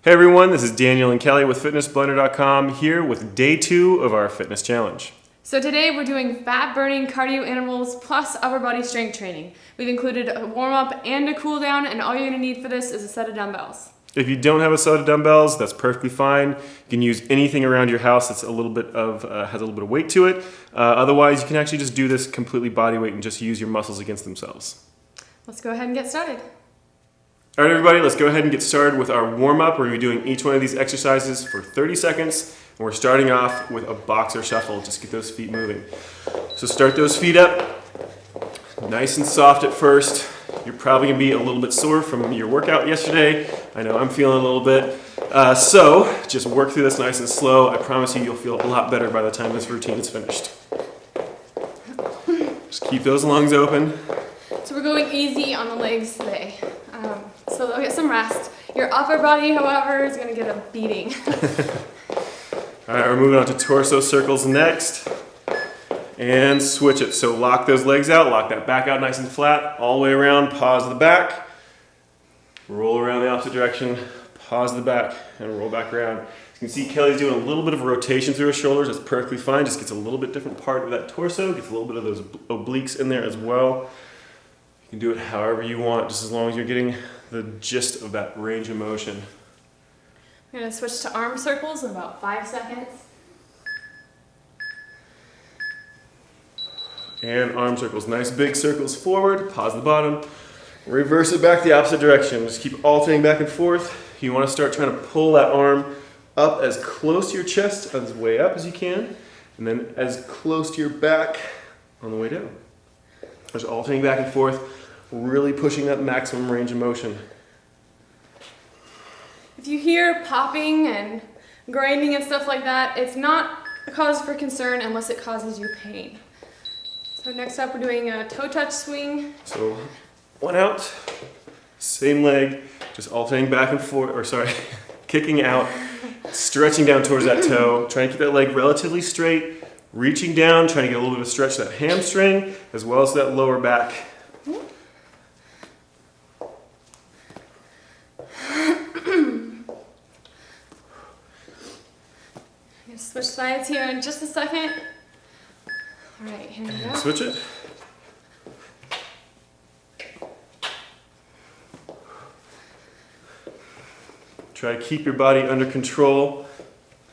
Hey everyone, this is Daniel and Kelly with FitnessBlender.com here with day 2 of our fitness challenge. So today we're doing fat burning cardio intervals plus upper body strength training. We've included a warm up and a cool down, and all you're gonna need for this is a set of dumbbells. If you don't have a set of dumbbells, that's perfectly fine. You can use anything around your has a little bit of weight to it. Otherwise, you can actually just do this completely body weight and just use your muscles against themselves. Let's go ahead and get started. All right, everybody, let's go ahead and get started with our warm-up. We're going to be doing each one of these exercises for 30 seconds. And we're starting off with a boxer shuffle. Just get those feet moving. So start those feet up. Nice and soft at first. You're probably going to be a little bit sore from your workout yesterday. I know I'm feeling a little bit. So just work through this nice and slow. I promise you, you'll feel a lot better by the time this routine is finished. Just keep those lungs open. So we're going easy on the legs today. So they'll get some rest. Your upper body, however, is going to get a beating. All right, we're moving on to torso circles next. And switch it. So lock those legs out, lock that back out nice and flat, all the way around, pause the back, roll around the opposite direction, pause the back, and roll back around. As you can see, Kelly's doing a little bit of a rotation through her shoulders. That's perfectly fine. Just gets a little bit different part of that torso, gets a little bit of those obliques in there as well. You can do it however you want, just as long as you're getting the gist of that range of motion. I'm going to switch to arm circles in about 5 seconds. And arm circles, nice big circles forward, pause the bottom, reverse it back the opposite direction. Just keep alternating back and forth. You want to start trying to pull that arm up as close to your chest, as way up as you can, and then as close to your back on the way down. Just alternating back and forth, really pushing that maximum range of motion. If you hear popping and grinding and stuff like that, it's not a cause for concern unless it causes you pain. So next up, we're doing a toe touch swing. So one out, same leg, just alternating back and forth, kicking out, stretching down towards that toe, trying to keep that leg relatively straight, reaching down, trying to get a little bit of stretch to that hamstring, as well as that lower back. Switch sides here in just a second. All right, here we go. Switch it. Try to keep your body under control.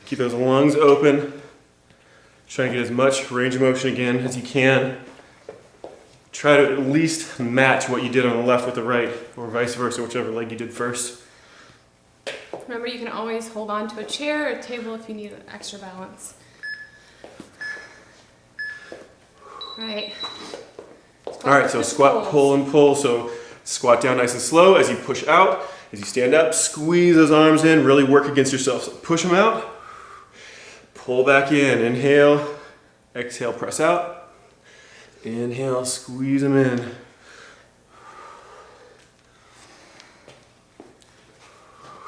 Keep those lungs open. Try to get as much range of motion again as you can. Try to at least match what you did on the left with the right, or vice versa, whichever leg you did first. Remember, you can always hold on to a chair or a table if you need an extra balance. All right, so squat, pull, and pull. So squat down nice and slow as you push out. As you stand up, squeeze those arms in, really work against yourself. So push them out, pull back in, inhale, exhale, press out. Inhale, squeeze them in.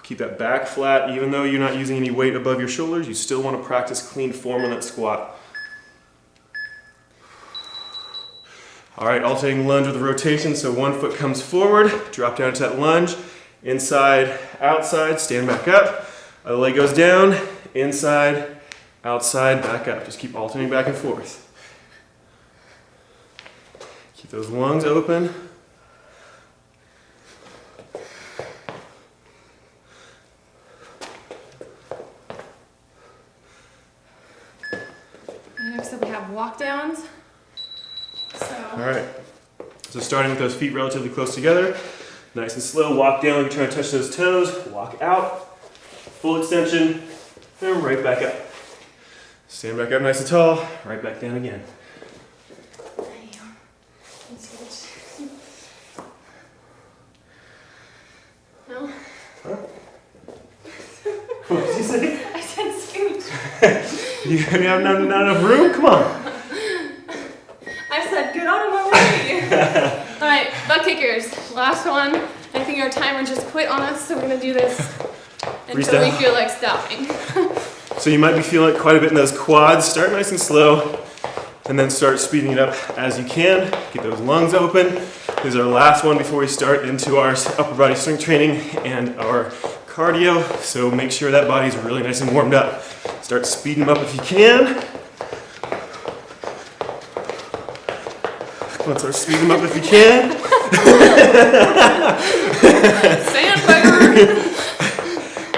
Keep that back flat. Even though you're not using any weight above your shoulders, you still want to practice clean form on that squat. All right, alternating lunge with rotation. So one foot comes forward, drop down to that lunge, inside, outside, stand back up. Other leg goes down, inside, outside, back up. Just keep alternating back and forth. Keep those lungs open. Next up, we have walk downs. All right, so starting with those feet relatively close together, nice and slow, walk down like you're trying to touch those toes, walk out, full extension, and right back up. Stand back up nice and tall, right back down again. No? Huh? What did you say? I said scoot. You have not enough room? Come on. I said get out of my way. All right, butt kickers. Last one. I think our timer just quit on us, so we're going to do this until we feel like stopping. So you might be feeling it quite a bit in those quads. Start nice and slow, and then start speeding it up as you can. Get those lungs open. This is our last one before we start into our upper body strength training and our cardio, so make sure that body's really nice and warmed up. Start speeding them up if you can. Come on, start speeding them up if you can. Sandbagger.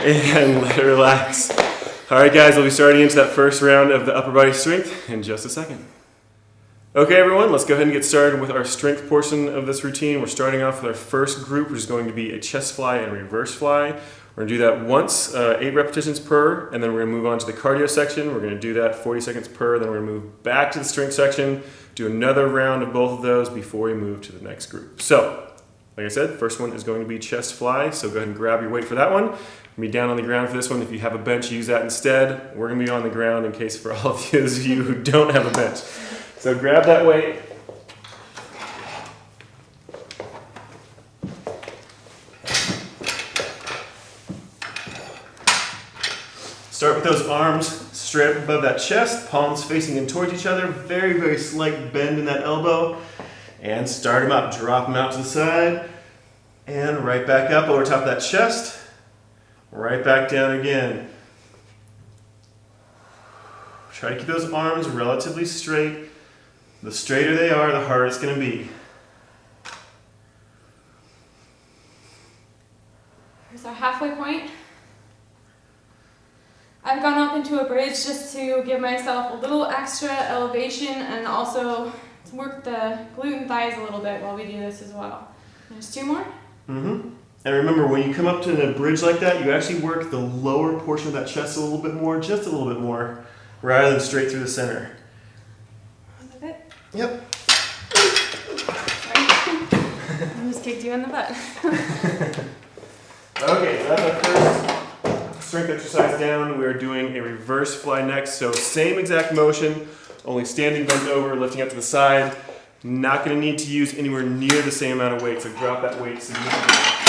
And let it relax. All right, guys, we'll be starting into that first round of the upper body strength in just a second. Okay, everyone, let's go ahead and get started with our strength portion of this routine. We're starting off with our first group, which is going to be a chest fly and reverse fly. We're going to do that once, 8 repetitions per, and then we're going to move on to the cardio section. We're going to do that 40 seconds per, then we're going to move back to the strength section, do another round of both of those before we move to the next group. So, like I said, first one is going to be chest fly, so go ahead and grab your weight for that one. Be down on the ground for this one. If you have a bench, use that instead. We're going to be on the ground in case for all of those of you who don't have a bench. So grab that weight. Start with those arms straight up above that chest, palms facing in towards each other. Very, very slight bend in that elbow. And start them up. Drop them out to the side. And right back up over top of that chest. Right back down again. Try to keep those arms relatively straight. The straighter they are, the harder it's going to be. Here's our halfway point. I've gone up into a bridge just to give myself a little extra elevation and also to work the glute and thighs a little bit while we do this as well. There's 2 more. Mm-hmm. And remember, when you come up to a bridge like that, you actually work the lower portion of that chest a little bit more, just a little bit more, rather than straight through the center. Was that it? Yep. Sorry. I just kicked you in the butt. Okay, so that's our first strength exercise down. We're doing a reverse fly next. So same exact motion, only standing bent over, lifting up to the side. Not going to need to use anywhere near the same amount of weight, so drop that weight significantly.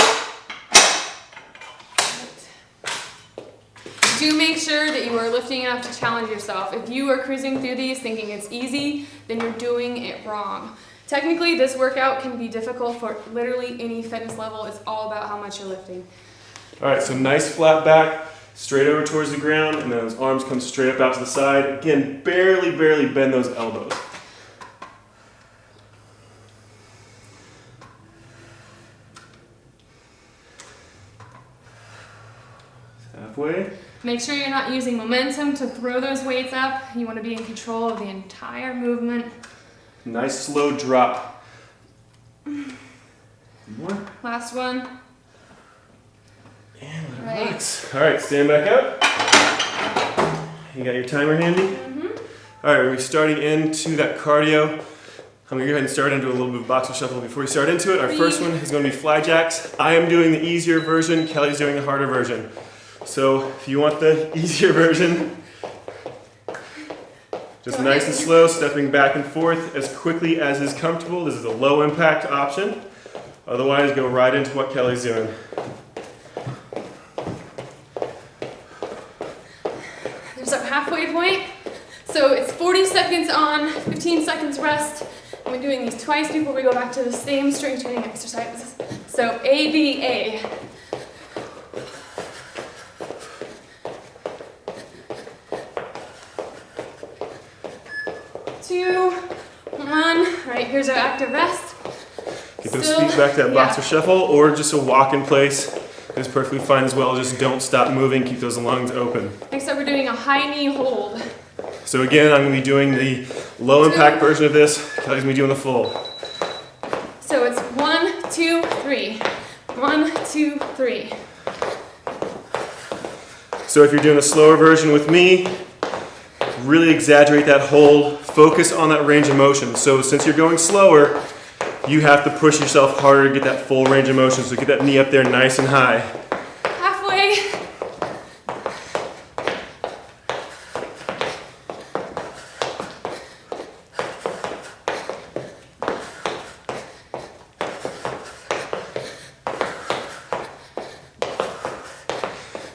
Do make sure that you are lifting enough to challenge yourself. If you are cruising through these thinking it's easy, then you're doing it wrong. Technically, this workout can be difficult for literally any fitness level. It's all about how much you're lifting. All right, so nice flat back, straight over towards the ground, and then those arms come straight up out to the side. Again, barely bend those elbows. Halfway. Make sure you're not using momentum to throw those weights up. You want to be in control of the entire movement. Nice slow drop. More. Last one. And let it Right. relax. All right, stand back up. You got your timer handy? Mm-hmm. All right, we're starting into that cardio. I'm gonna go ahead and start into a little bit of boxer shuffle before we start into it. Our first one is gonna be fly jacks. I am doing the easier version, Kelly's doing the harder version. So if you want the easier version, just nice and slow, stepping back and forth as quickly as is comfortable. This is a low impact option. Otherwise, go right into what Kelly's doing. There's our halfway point. So it's 40 seconds on, 15 seconds rest. And we're doing these twice before we go back to the same strength training exercises. So A, B, A. 2, 1. Right, here's our active rest. Get those feet back to that boxer shuffle, or just a walk in place is perfectly fine as well. Just don't stop moving, keep those lungs open. Next up, we're doing a high knee hold. So again, I'm going to be doing the low impact version of this. Kelly's going to be doing the full. So it's 1, 2, 3. 1, 2, 3. So if you're doing a slower version with me, really exaggerate that hold. Focus on that range of motion. So since you're going slower, you have to push yourself harder to get that full range of motion. So get that knee up there nice and high. Halfway.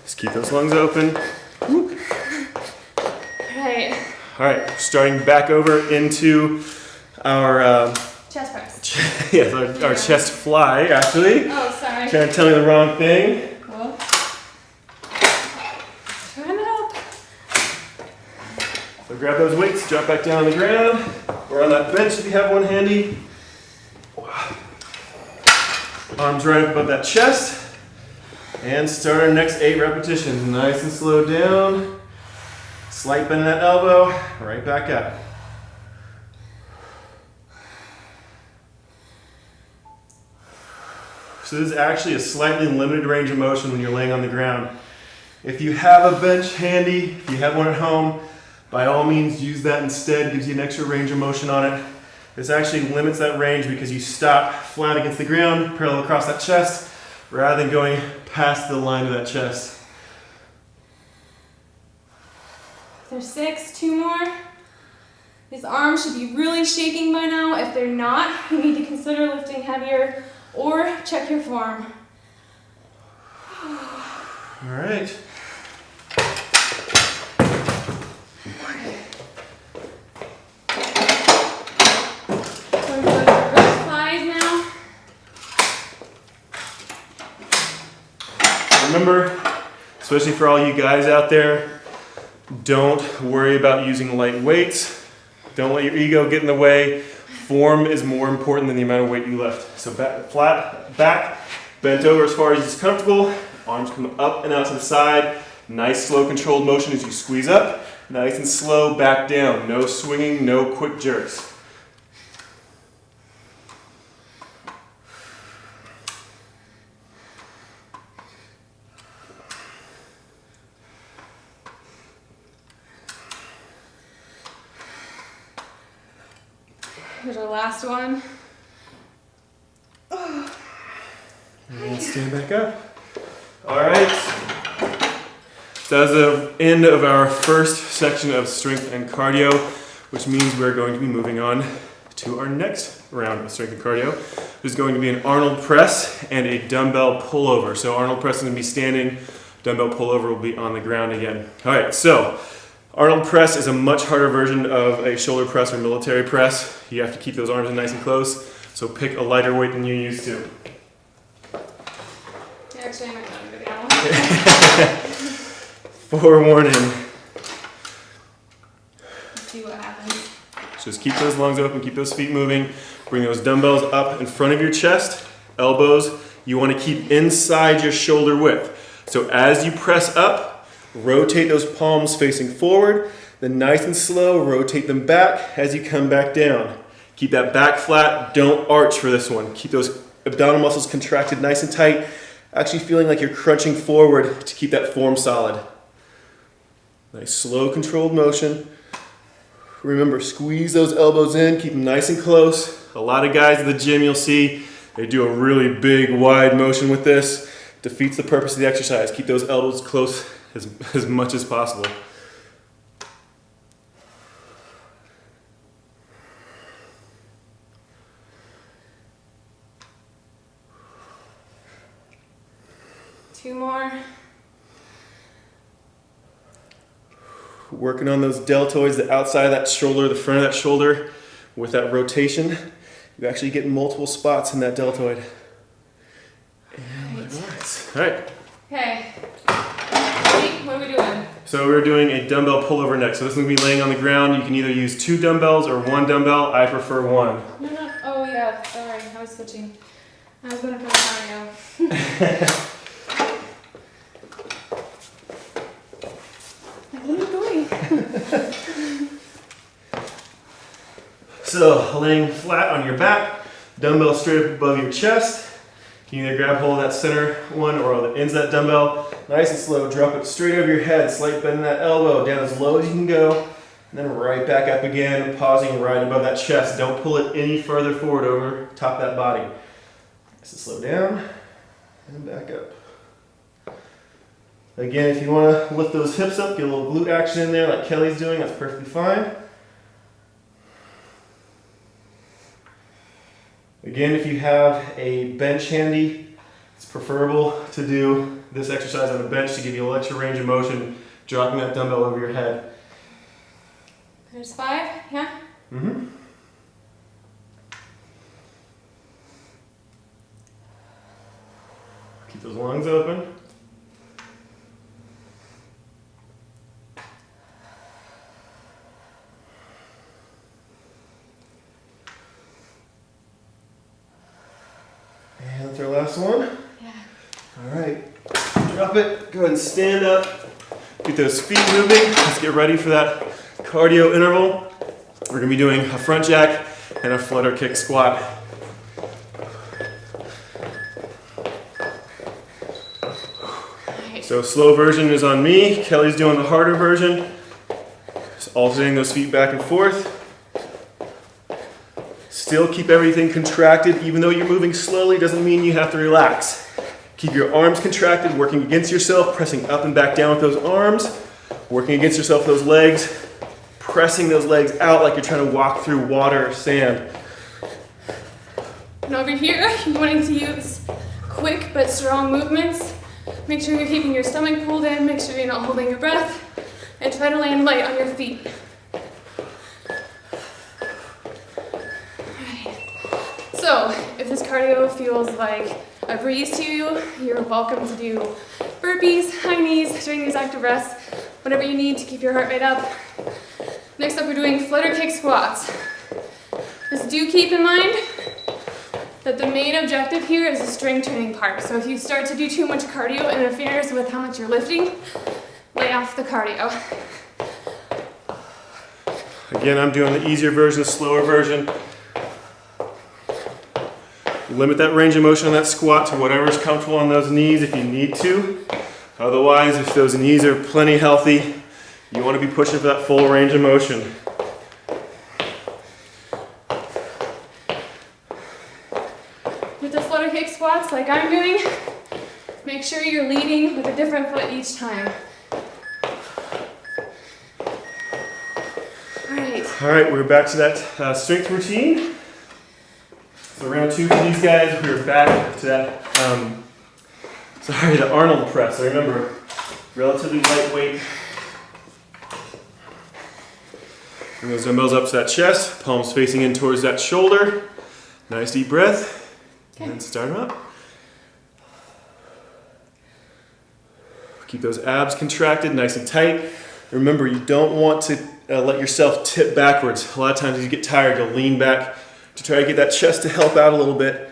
Just keep those lungs open. Whoop. Right. All right, starting back over into our Chest press. yes, our chest fly, actually. Oh, sorry. Trying to tell me the wrong thing. Cool. grab those weights, drop back down on the ground, or on that bench if you have one handy. Arms right up above that chest. And start our next 8 repetitions. Nice and slow down. Slight bend in that elbow, right back up. So this is actually a slightly limited range of motion when you're laying on the ground. If you have a bench handy, if you have one at home, by all means use that instead. It gives you an extra range of motion on it. This actually limits that range because you stop flat against the ground, parallel across that chest, rather than going past the line of that chest. There's 6, 2 more. These arms should be really shaking by now. If they're not, you need to consider lifting heavier or check your form. All right. So we're going to reverse flies now. Remember, especially for all you guys out there, don't worry about using light weights. Don't let your ego get in the way. Form is more important than the amount of weight you lift. So back, flat back, bent over as far as it's comfortable. Arms come up and out to the side. Nice slow controlled motion as you squeeze up. Nice and slow back down. No swinging, no quick jerks. Here's our last one. And stand back up. All right. So that's the end of our first section of strength and cardio, which means we're going to be moving on to our next round of strength and cardio. There's going to be an Arnold Press and a Dumbbell Pullover. So Arnold Press is going to be standing, Dumbbell Pullover will be on the ground again. All right, so Arnold Press is a much harder version of a shoulder press or military press. You have to keep those arms in nice and close, so pick a lighter weight than you're used to. Yeah, actually, I might not go down. Forewarning. Let's see what happens. Just keep those lungs open, keep those feet moving. Bring those dumbbells up in front of your chest, elbows. You want to keep inside your shoulder width. So as you press up, rotate those palms facing forward. Then nice and slow, rotate them back as you come back down. Keep that back flat. Don't arch for this one. Keep those abdominal muscles contracted nice and tight. Actually feeling like you're crunching forward to keep that form solid. Nice, slow, controlled motion. Remember, squeeze those elbows in, keep them nice and close. A lot of guys at the gym you'll see, they do a really big, wide motion with this. Defeats the purpose of the exercise. Keep those elbows close as much as possible. Two more. Working on those deltoids, the outside of that shoulder, the front of that shoulder. With that rotation, you actually get multiple spots in that deltoid. And let it rise. All right. Okay. Ready? What are we doing? So we're doing a dumbbell pullover next. So this is going to be laying on the ground. You can either use 2 dumbbells or 1 dumbbell. I prefer 1. No. Oh, yeah. Sorry. I was switching. I was going to put cardio. What are you doing? So laying flat on your back, dumbbell straight up above your chest. You can either grab hold of that center one or on the ends of that dumbbell. Nice and slow, drop it straight over your head, slight bend in that elbow, down as low as you can go, and then right back up again, pausing right above that chest. Don't pull it any further forward over top that body. Nice and slow down, and back up. Again, if you want to lift those hips up, get a little glute action in there like Kelly's doing, that's perfectly fine. Again, if you have a bench handy, it's preferable to do this exercise on the bench to give you a little extra range of motion, dropping that dumbbell over your head. There's 5, yeah? Mm-hmm. Keep those lungs open. last one. Yeah. All right, drop it, go ahead and stand up. Get those feet moving. Let's get ready for that cardio interval. We're gonna be doing a front jack and a flutter kick squat. So slow version is on me. Kelly's doing the harder version. Just alternating those feet back and forth. Still keep everything contracted. Even though you're moving slowly, doesn't mean you have to relax. Keep your arms contracted, working against yourself, pressing up and back down with those arms, working against yourself with those legs, pressing those legs out like you're trying to walk through water or sand. And over here, you're wanting to use quick but strong movements. Make sure you're keeping your stomach pulled in, make sure you're not holding your breath, and try to land light on your feet. Alright. So, if this cardio feels like a breeze to you, you're welcome to do burpees, high knees during these active rests, whatever you need to keep your heart rate up. Next up, we're doing flutter kick squats. Just do keep in mind that the main objective here is the strength training part. So if you start to do too much cardio, it interferes with how much you're lifting, lay off the cardio. Again, I'm doing the easier version, the slower version. Limit that range of motion on that squat to whatever's comfortable on those knees if you need to. Otherwise, if those knees are plenty healthy, you want to be pushing for that full range of motion. With the flutter kick squats like I'm doing, make sure you're leading with a different foot each time. All right, we're back to that strength routine. So round 2 for these guys, we're back to that, the Arnold Press. So remember, relatively lightweight. Bring those dumbbells up to that chest, palms facing in towards that shoulder. Nice deep breath. Okay. And then start them up. Keep those abs contracted, nice and tight. Remember, you don't want to let yourself tip backwards. A lot of times as you get tired, you'll lean back to try to get that chest to help out a little bit.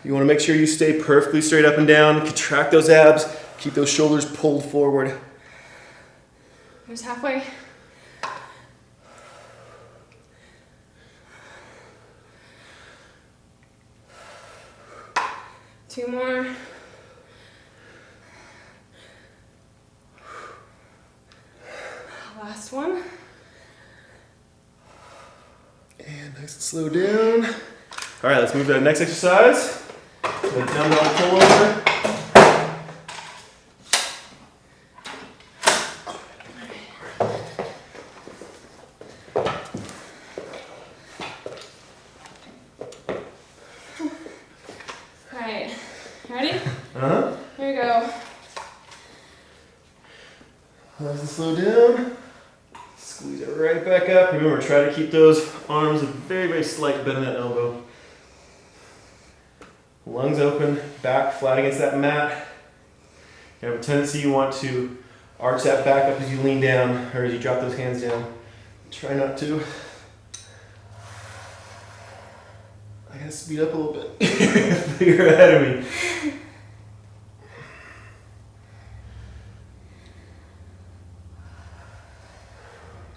You want to make sure you stay perfectly straight up and down, contract those abs, keep those shoulders pulled forward. There's halfway. Two more. Last one. And nice and slow down. All right, let's move to the next exercise. The dumbbell pullover. All right, ready? Uh-huh. Here we go. Nice and slow down. Squeeze it right back up. Remember, try to keep those arms a very, very slight bend in that elbow. Lungs open, back flat against that mat. You have a tendency you want to arch that back up as you lean down or as you drop those hands down. Try not to. I gotta speed up a little bit. You're ahead of me.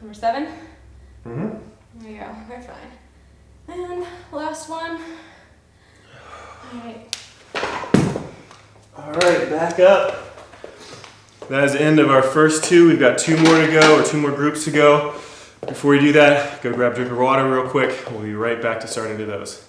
Number 7. Mm-hmm. There you go, we're fine. And last one. All right, back up. That is the end of our first 2. We've got 2 more to go, or 2 more groups to go. Before we do that, go grab a drink of water real quick. We'll be right back to start into those.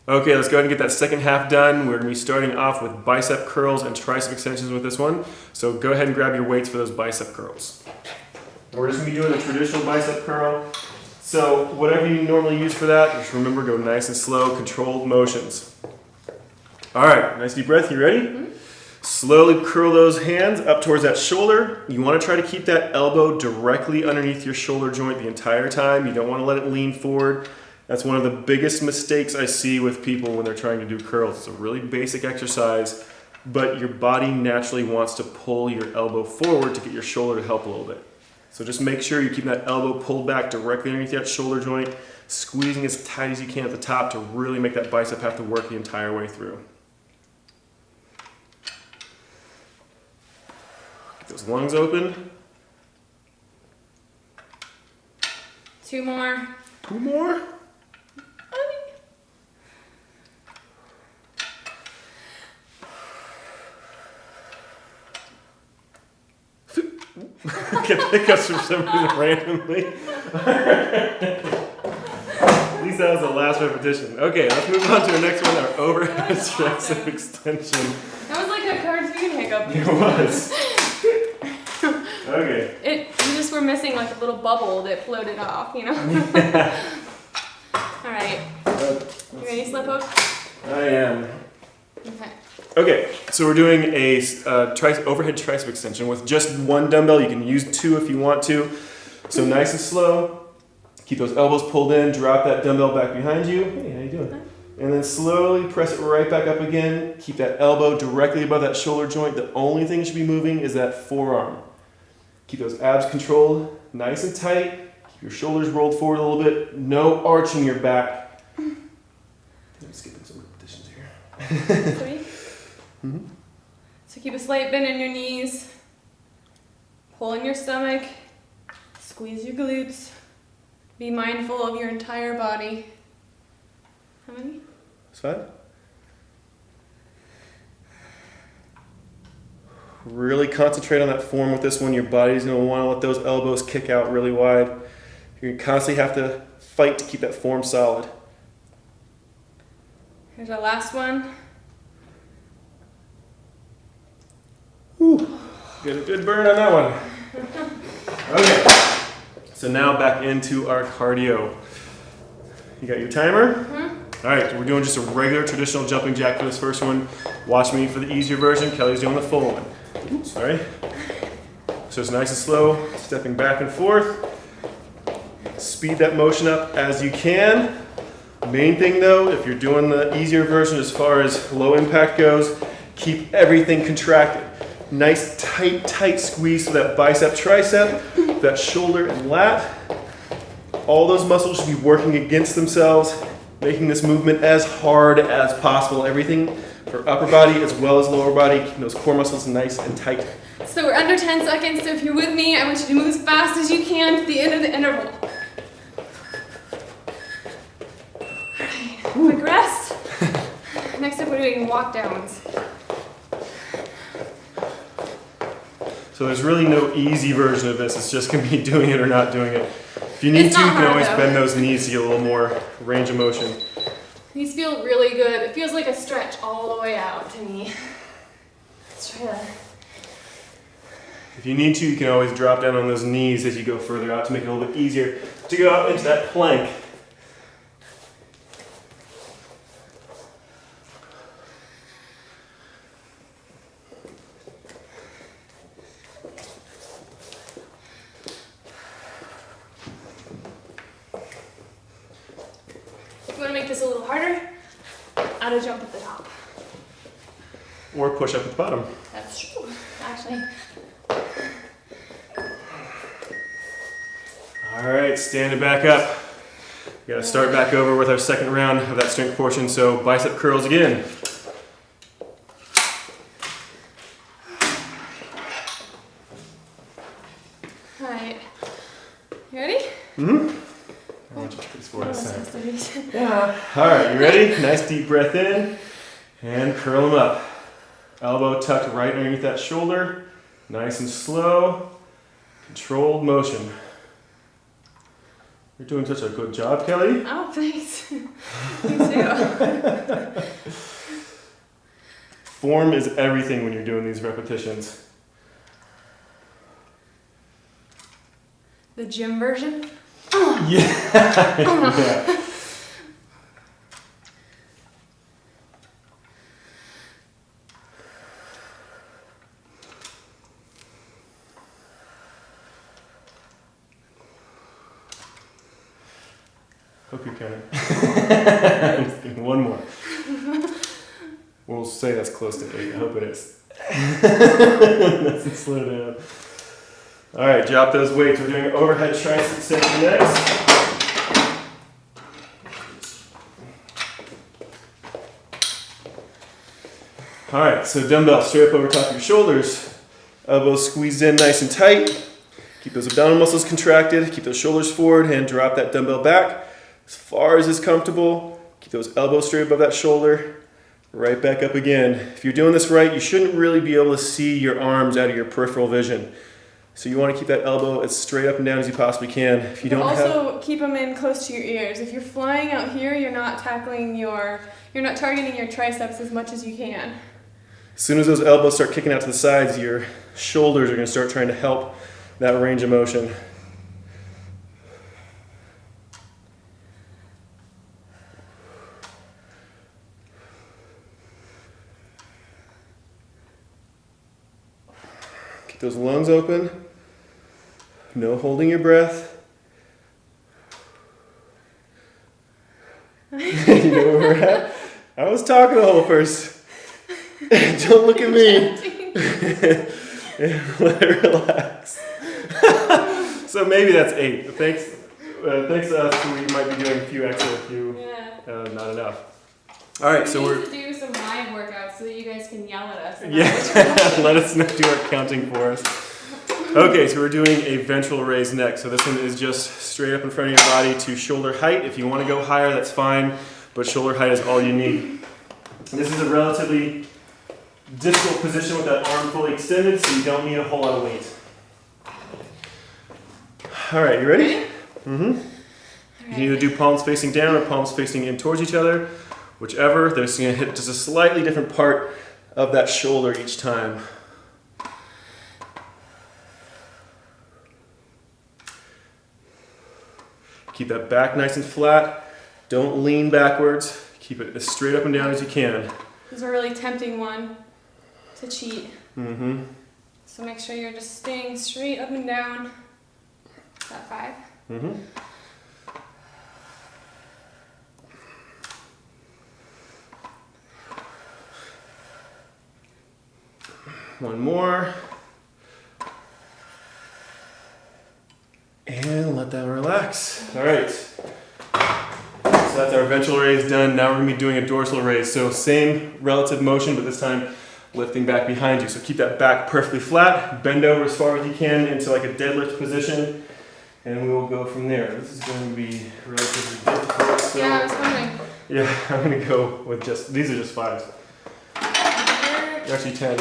Okay, let's go ahead and get that second half done. We're going to be starting off with bicep curls and tricep extensions with this one. So go ahead and grab your weights for those bicep curls. We're just going to be doing a traditional bicep curl. So whatever you normally use for that, just remember, go nice and slow, controlled motions. All right, nice deep breath. You ready? Mm-hmm. Slowly curl those hands up towards that shoulder. You want to try to keep that elbow directly underneath your shoulder joint the entire time. You don't want to let it lean forward. That's one of the biggest mistakes I see with people when they're trying to do curls. It's a really basic exercise, but your body naturally wants to pull your elbow forward to get your shoulder to help a little bit. So just make sure you keep that elbow pulled back directly underneath that shoulder joint, squeezing as tight as you can at the top to really make that bicep have to work the entire way through. Get those lungs open. 2 more. 2 more. Get pickups from some reason randomly. At least that was the last repetition. Okay, let's move on to the next one, our overhead tricep extension. That was like a cartoon hiccup. It was. Okay. You just were missing like a little bubble that floated off, you know? All right. You ready, slip hook? I am. Okay. Okay, so we're doing a overhead tricep extension with just 1 dumbbell. You can use 2 if you want to. So nice and slow. Keep those elbows pulled in. Drop that dumbbell back behind you. Hey, how you doing? And then slowly press it right back up again. Keep that elbow directly above that shoulder joint. The only thing that should be moving is that forearm. Keep those abs controlled, nice and tight. Keep your shoulders rolled forward a little bit. No arching your back. I'm skipping some repetitions here. 3. So keep a slight bend in your knees. Pull in your stomach. Squeeze your glutes. Be mindful of your entire body. How many? That's 5. Really concentrate on that form with this one. Your body's going to want to let those elbows kick out really wide. You're going to constantly have to fight to keep that form solid. Here's our last one. Whew. Get a good burn on that one. Okay, so now back into our cardio. You got your timer? All right, we're doing just a regular traditional jumping jack for this first one. Watch me for the easier version. Kelly's doing the full one. Oops, sorry. So it's nice and slow, stepping back and forth. Speed that motion up as you can. Main thing though, if you're doing the easier version as far as low impact goes, keep everything contracted. Nice tight squeeze for that bicep, tricep, that shoulder and lat. All those muscles should be working against themselves, making this movement as hard as possible. Everything for upper body as well as lower body, keeping those core muscles nice and tight. So we're under 10 seconds, so if you're with me, I want you to move as fast as you can to the end of the interval. Alright, quick rest. Next up we're doing walk downs. So there's really no easy version of this. It's just going to be doing it or not doing it. If you need to, you can always bend those knees to get a little more range of motion. These feel really good. It feels like a stretch all the way out to me. Let's try that. If you need to, you can always drop down on those knees as you go further out to make it a little bit easier to go out into that plank. If you want to make this a little harder, add a jump at the top. Or push up at the bottom. That's true, actually. All right, stand it back up. We gotta start back over with our second round of that strength portion. So bicep curls again. All right, you ready? Mm-hmm. I want you to put this forward this time. Studies. Yeah. All right, you ready? Nice deep breath in and curl them up. Elbow tucked right underneath that shoulder. Nice and slow, controlled motion. You're doing such a good job, Kelly. Oh, thanks. You too. Form is everything when you're doing these repetitions. The gym version? Yeah. Yeah. Hope you're counting. Just kidding. One more. We'll say that's close to 8. I hope it is. Let's slow down. All right, drop those weights. We're doing overhead tricep extension next. All right, so dumbbell straight up over top of your shoulders. Elbows squeezed in nice and tight. Keep those abdominal muscles contracted. Keep those shoulders forward and drop that dumbbell back as far as is comfortable. Keep those elbows straight above that shoulder. Right back up again. If you're doing this right, you shouldn't really be able to see your arms out of your peripheral vision. So you want to keep that elbow as straight up and down as you possibly can. If you don't also keep them in close to your ears. If you're flying out here, you're not targeting your triceps as much as you can. As soon as those elbows start kicking out to the sides, your shoulders are going to start trying to help that range of motion. Keep those lungs open. No holding your breath. You know where we're at? I was talking the whole first. Don't look at me. Let it relax. So maybe that's 8. Thanks to us, we might be doing a few extra, not enough. All right, so we're to do some live workouts so that you guys can yell at us. Yeah, let us know, do our counting for us. Okay, so we're doing a ventral raise next. So this one is just straight up in front of your body to shoulder height. If you want to go higher, that's fine, but shoulder height is all you need. This is a relatively difficult position with that arm fully extended, so you don't need a whole lot of weight. All right, you ready? Mm-hmm. You can either do palms facing down or palms facing in towards each other. Whichever, they're just going to hit just a slightly different part of that shoulder each time. Keep that back nice and flat. Don't lean backwards. Keep it as straight up and down as you can. This is a really tempting one to cheat. Mm-hmm. So make sure you're just staying straight up and down. That 5. Mm-hmm. One more. And let that relax. All right. So that's our ventral raise done. Now we're going to be doing a dorsal raise. So same relative motion, but this time lifting back behind you. So keep that back perfectly flat. Bend over as far as you can into like a deadlift position. And we will go from there. This is going to be relatively difficult. So yeah, I was wondering. Yeah, I'm going to go with these are just 5s. They're actually 10.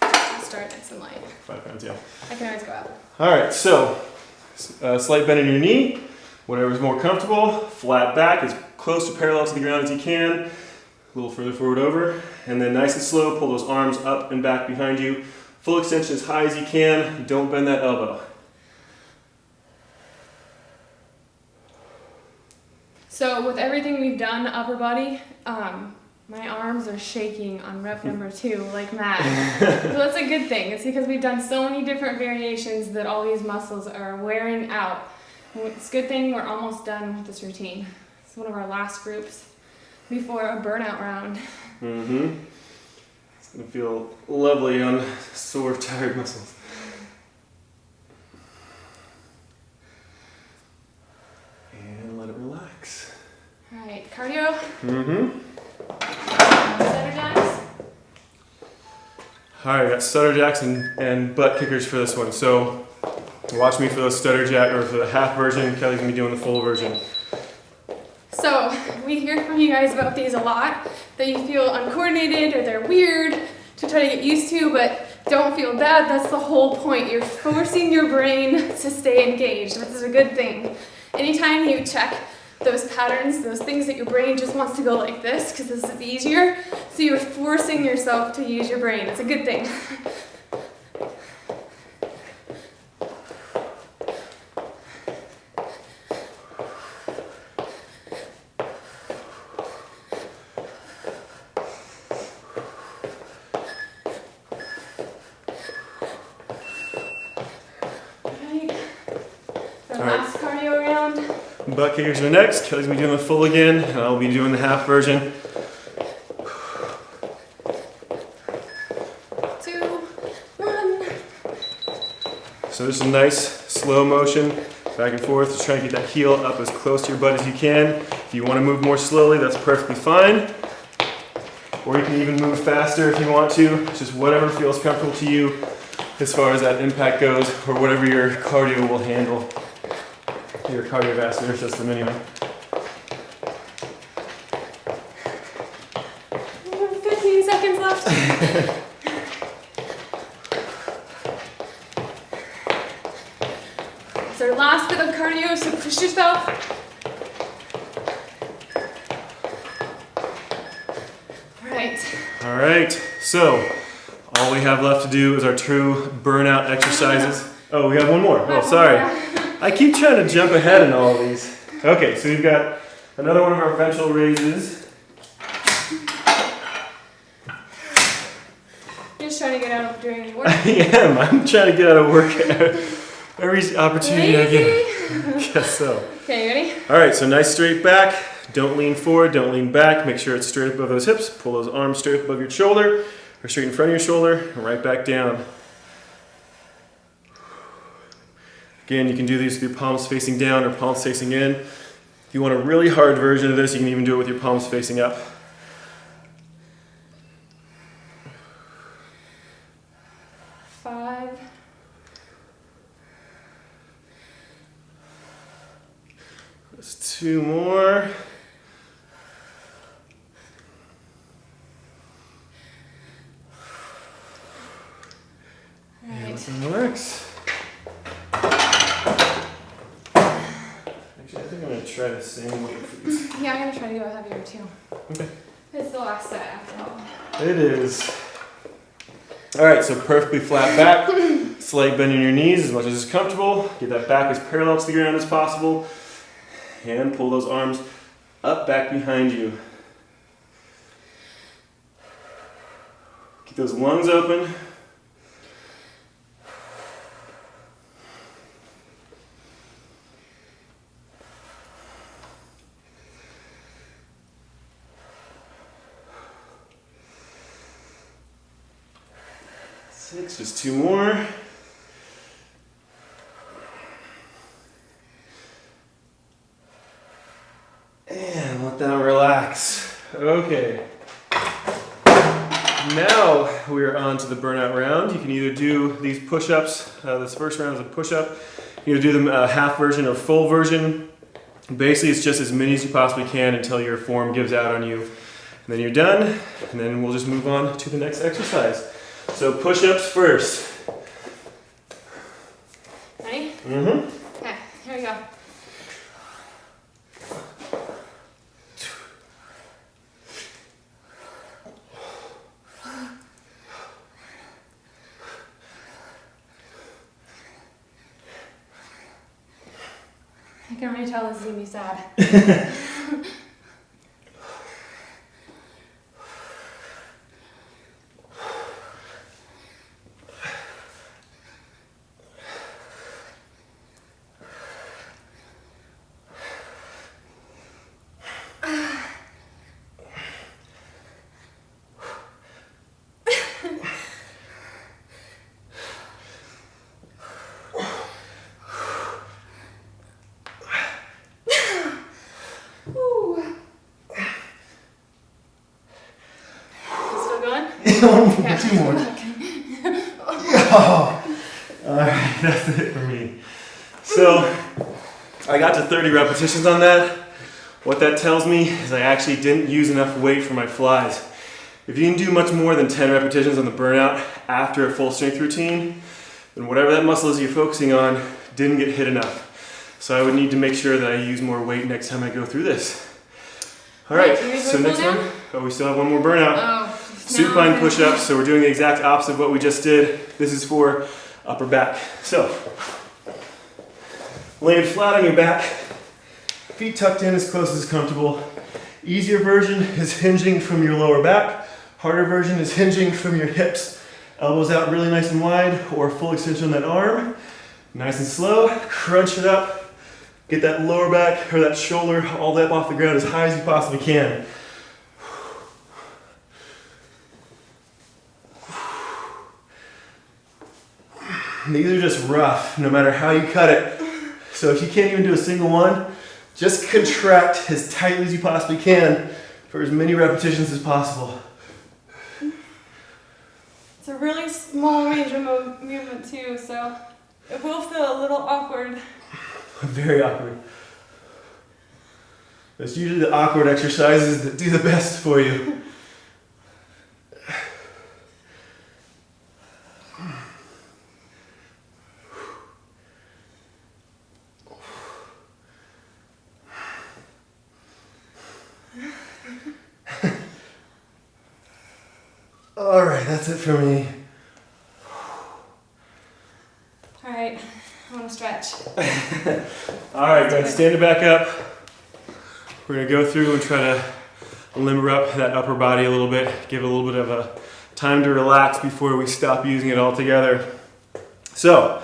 I'll start nice and light. 5 pounds, yeah. I can always go up. All right, so slight bend in your knee, whatever's more comfortable. Flat back, as close to parallel to the ground as you can. A little further forward over. And then nice and slow, pull those arms up and back behind you. Full extension as high as you can. Don't bend that elbow. So with everything we've done upper body, my arms are shaking on rep number 2 like mad. So that's a good thing. It's because we've done so many different variations that all these muscles are wearing out. It's a good thing we're almost done with this routine. It's one of our last groups before a burnout round. Mm-hmm. It's going to feel lovely on sore, tired muscles. And let it relax. All right, cardio. Mm-hmm. Stutter jacks. All right, I got stutter jacks and butt kickers for this one. So watch me for those stutter jack, or for the half version. Kelly's gonna be doing the full version. So we hear from you guys about these a lot, that you feel uncoordinated or they're weird to try to get used to, but don't feel bad. That's the whole point. You're forcing your brain to stay engaged, which is a good thing. Anytime you check those patterns, those things that your brain just wants to go like this, because this is easier, so you're forcing yourself to use your brain. It's a good thing. Last cardio round. Butt kickers are next. Kelly's gonna be doing the full again, and I'll be doing the half version. 2, 1. So just a nice slow motion, back and forth. Just try to get that heel up as close to your butt as you can. If you want to move more slowly, that's perfectly fine. Or you can even move faster if you want to. It's just whatever feels comfortable to you as far as that impact goes, or whatever your cardio will handle. Your cardiovascular system anyway. 15 seconds left. It's our last bit of cardio, so push yourself. All right, so all we have left to do is our true burnout exercises. Oh, we have one more. Oh, sorry. I keep trying to jump ahead in all of these. Okay, so we've got another one of our ventral raises. You're just trying to get out of doing any work. I am. I'm trying to get out of work every opportunity I get. I guess so. Okay, you ready? All right, so nice straight back. Don't lean forward, don't lean back. Make sure it's straight above those hips. Pull those arms straight above your shoulder, or straight in front of your shoulder, and right back down. Again, you can do these with your palms facing down or palms facing in. If you want a really hard version of this, you can even do it with your palms facing up. 5. Just 2 more. Right. Nothing works. Actually, I think I'm going to try the same weight for these. Yeah, I'm going to try to go heavier too. Okay. It's the last set after all. It is. All right, so perfectly flat back. Slight bend in your knees as much as is comfortable. Get that back as parallel to the ground as possible. And pull those arms up back behind you. Keep those lungs open. Six, just 2 more. And let that relax. Okay. Now we're on to the burnout round. You can either do these push-ups. This first round is a push-up. You can either do them half version or full version. Basically, it's just as many as you possibly can until your form gives out on you. And then you're done, and then we'll just move on to the next exercise. So push-ups first. Ready? Mm-hmm. Okay, here we go. I can already tell this is gonna be sad. Okay. 2 more. Oh. Alright, that's it for me. So, I got to 30 repetitions on that. What that tells me is I actually didn't use enough weight for my flies. If you can do much more than 10 repetitions on the burnout after a full strength routine, then whatever that muscle is you're focusing on didn't get hit enough. So I would need to make sure that I use more weight next time I go through this. Alright, so next one, oh, we still have one more burnout. Oh. Supine push ups, so we're doing the exact opposite of what we just did. This is for upper back. So, laying flat on your back, feet tucked in as close as comfortable. Easier version is hinging from your lower back. Harder version is hinging from your hips. Elbows out really nice and wide, or full extension on that arm. Nice and slow, crunch it up, Get that lower back or that shoulder all the way up off the ground as high as you possibly can. These are just rough, no matter how you cut it. So if you can't even do a single one, just contract as tightly as you possibly can for as many repetitions as possible. It's a really small range of movement too, so it will feel a little awkward. Very awkward. It's usually the awkward exercises that do the best for you. All right, that's it for me. All right, I want to stretch. All right, guys, stand it back up. We're gonna go through and try to limber up that upper body a little bit, give it a little bit of a time to relax before we stop using it altogether. So,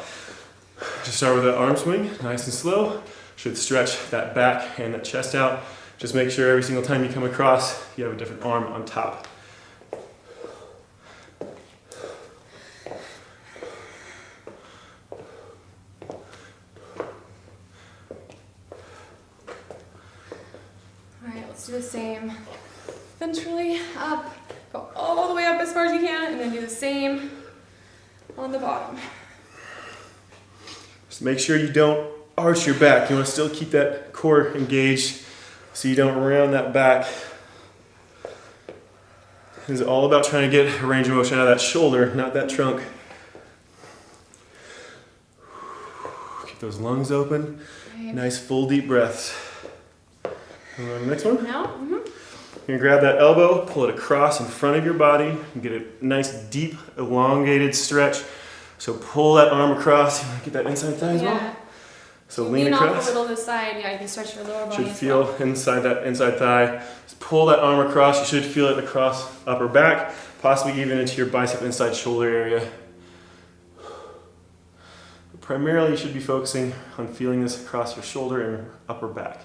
just start with the arm swing, nice and slow. Should stretch that back and that chest out. Just make sure every single time you come across, you have a different arm on top. Let's do the same. Ventrally up, go all the way up as far as you can, and then do the same on the bottom. Just make sure you don't arch your back. You want to still keep that core engaged so you don't round that back. It's all about trying to get a range of motion out of that shoulder, not that trunk. Keep those lungs open. Right. Nice full deep breaths. And on the next one. Now, You're gonna grab that elbow, pull it across in front of your body, and get a nice deep elongated stretch. So pull that arm across. You wanna get that inside thigh as well? So lean off across. a little to the side. Yeah, you can stretch your lower body. Should feel inside that inside thigh. Just pull that arm across. You should feel it across upper back, possibly even into your bicep inside shoulder area. But primarily, you should be focusing on feeling this across your shoulder and upper back.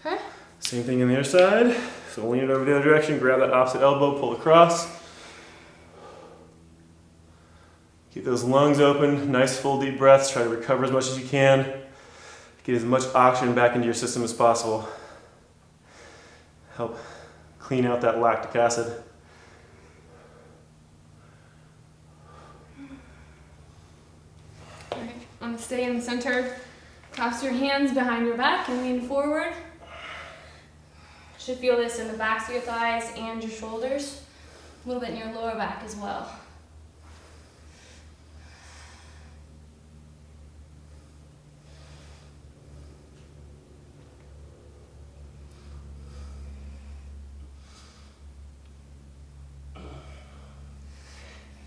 Okay. Same thing on the other side. So lean it over the other direction, grab that opposite elbow, pull across. Keep those lungs open, nice full deep breaths. Try to recover as much as you can. Get as much oxygen back into your system as possible. Help clean out that lactic acid. All right. I'm gonna stay in the center. Clasp your hands behind your back and lean forward. Should feel this in the backs of your thighs and your shoulders. A little bit in your lower back as well.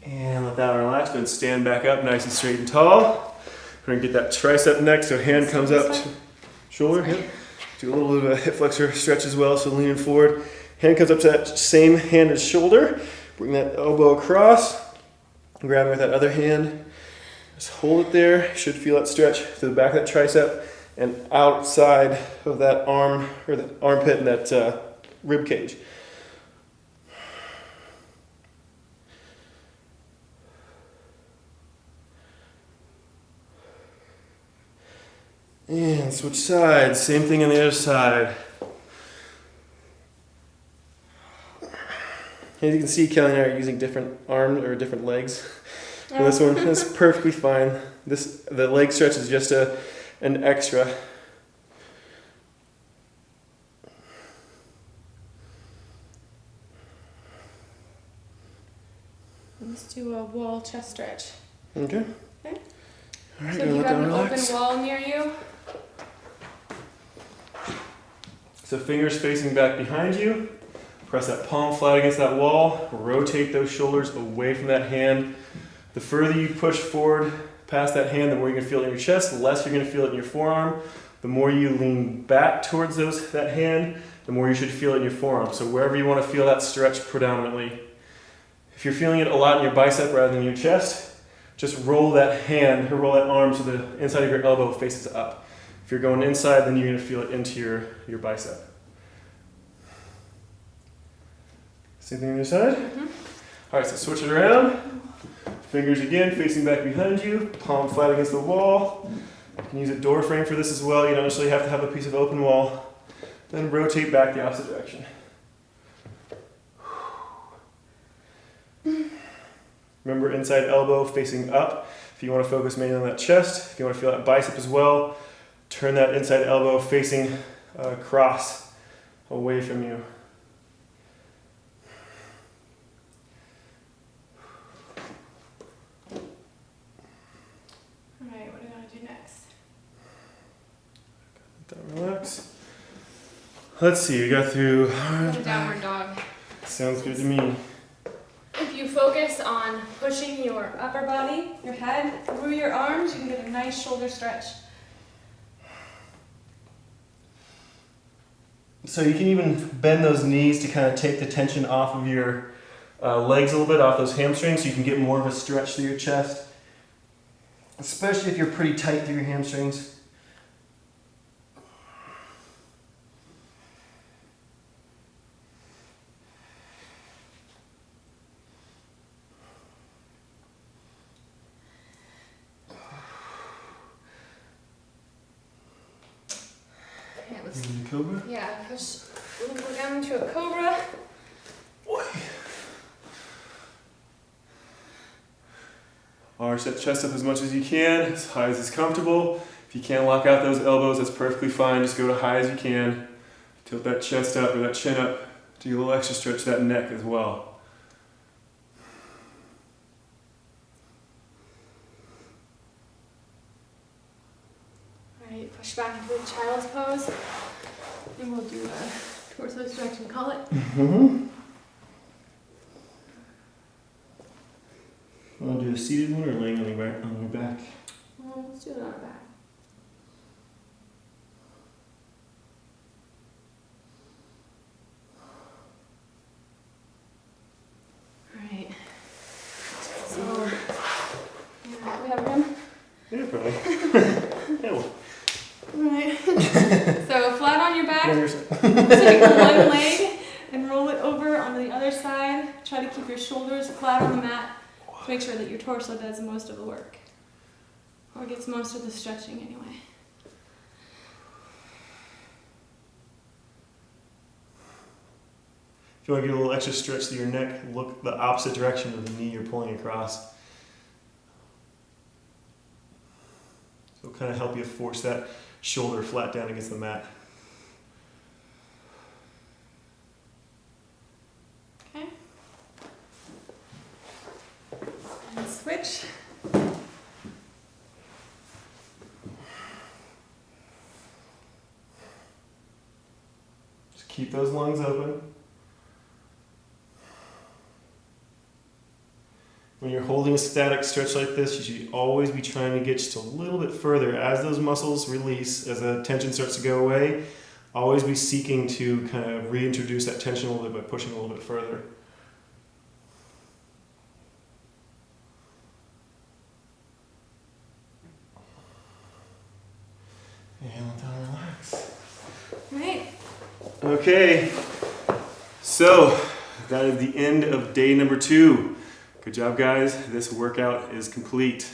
And let that one relax. Then stand back up nice and straight and tall. We're gonna get that tricep next, so hand comes up to shoulder. Yep. Do a little bit of a hip flexor stretch as well, so leaning forward. Hand comes up to that same hand as shoulder. Bring that elbow across. Grab it with that other hand. Just hold it there. Should feel that stretch to the back of that tricep and outside of that arm, or that armpit and that rib cage. And switch sides, same thing on the other side. As you can see, Kelly and I are using different arms or different legs. For this one, that's perfectly fine. The leg stretch is just an extra. Let's do a wall chest stretch. Okay. Okay. All right, So if you let have that an relax. open wall near you, So fingers facing back behind you. Press that palm flat against that wall. Rotate those shoulders away from that hand. The further you push forward past that hand, the more you're going to feel it in your chest, the less you're going to feel it in your forearm. The more you lean back towards that hand, the more you should feel it in your forearm. So wherever you want to feel that stretch predominantly. If you're feeling it a lot in your bicep rather than your chest, just roll that hand, or roll that arm so the inside of your elbow faces up. If you're going inside, then you're gonna feel it into your bicep. Same thing on your side? All right, so switch it around. Fingers again, facing back behind you, palm flat against the wall. You can use a door frame for this as well. You don't necessarily have to have a piece of open wall. Then rotate back the opposite direction. Remember, inside elbow facing up. If you want to focus mainly on that chest, if you want to feel that bicep as well, turn that inside elbow facing across away from you. Alright, what do you want to do next? Relax. Let's see, we got through Downward dog. Sounds good to me. If you focus on pushing your upper body, your head, through your arms, you can get a nice shoulder stretch. So you can even bend those knees to kind of take the tension off of your legs a little bit, off those hamstrings, so you can get more of a stretch through your chest. Especially if you're pretty tight through your hamstrings. Yeah, let's, Cobra? yeah, push. We'll go down into a cobra. Boy. Arch that chest up as much as you can, as high as is comfortable. If you can't lock out those elbows, that's perfectly fine. Just go as high as you can. Tilt that chest up or that chin up to get a little extra stretch to that neck as well. Alright, push back into the child's pose. And we'll do a torso stretch and call it. Want to do a seated one or laying on your back? Let's do it on our back. Alright. So, yeah, we have room? Yeah, probably. Yeah, well. Alright. So flat on your back. Go on your side. Take one leg and roll it over onto the other side. Try to keep your shoulders flat on the mat to make sure that your torso does most of the work. Or gets most of the stretching anyway. If you want to get a little extra stretch to your neck, look the opposite direction of the knee you're pulling across. So it'll kind of help you force that shoulder flat down against the mat. Okay. And switch. Just keep those lungs open. When you're holding a static stretch like this, you should always be trying to get just a little bit further. As those muscles release, as the tension starts to go away, always be seeking to kind of reintroduce that tension a little bit by pushing a little bit further. And let that relax. Right. Okay, so that is the end of day number 2. Good job, guys. This workout is complete.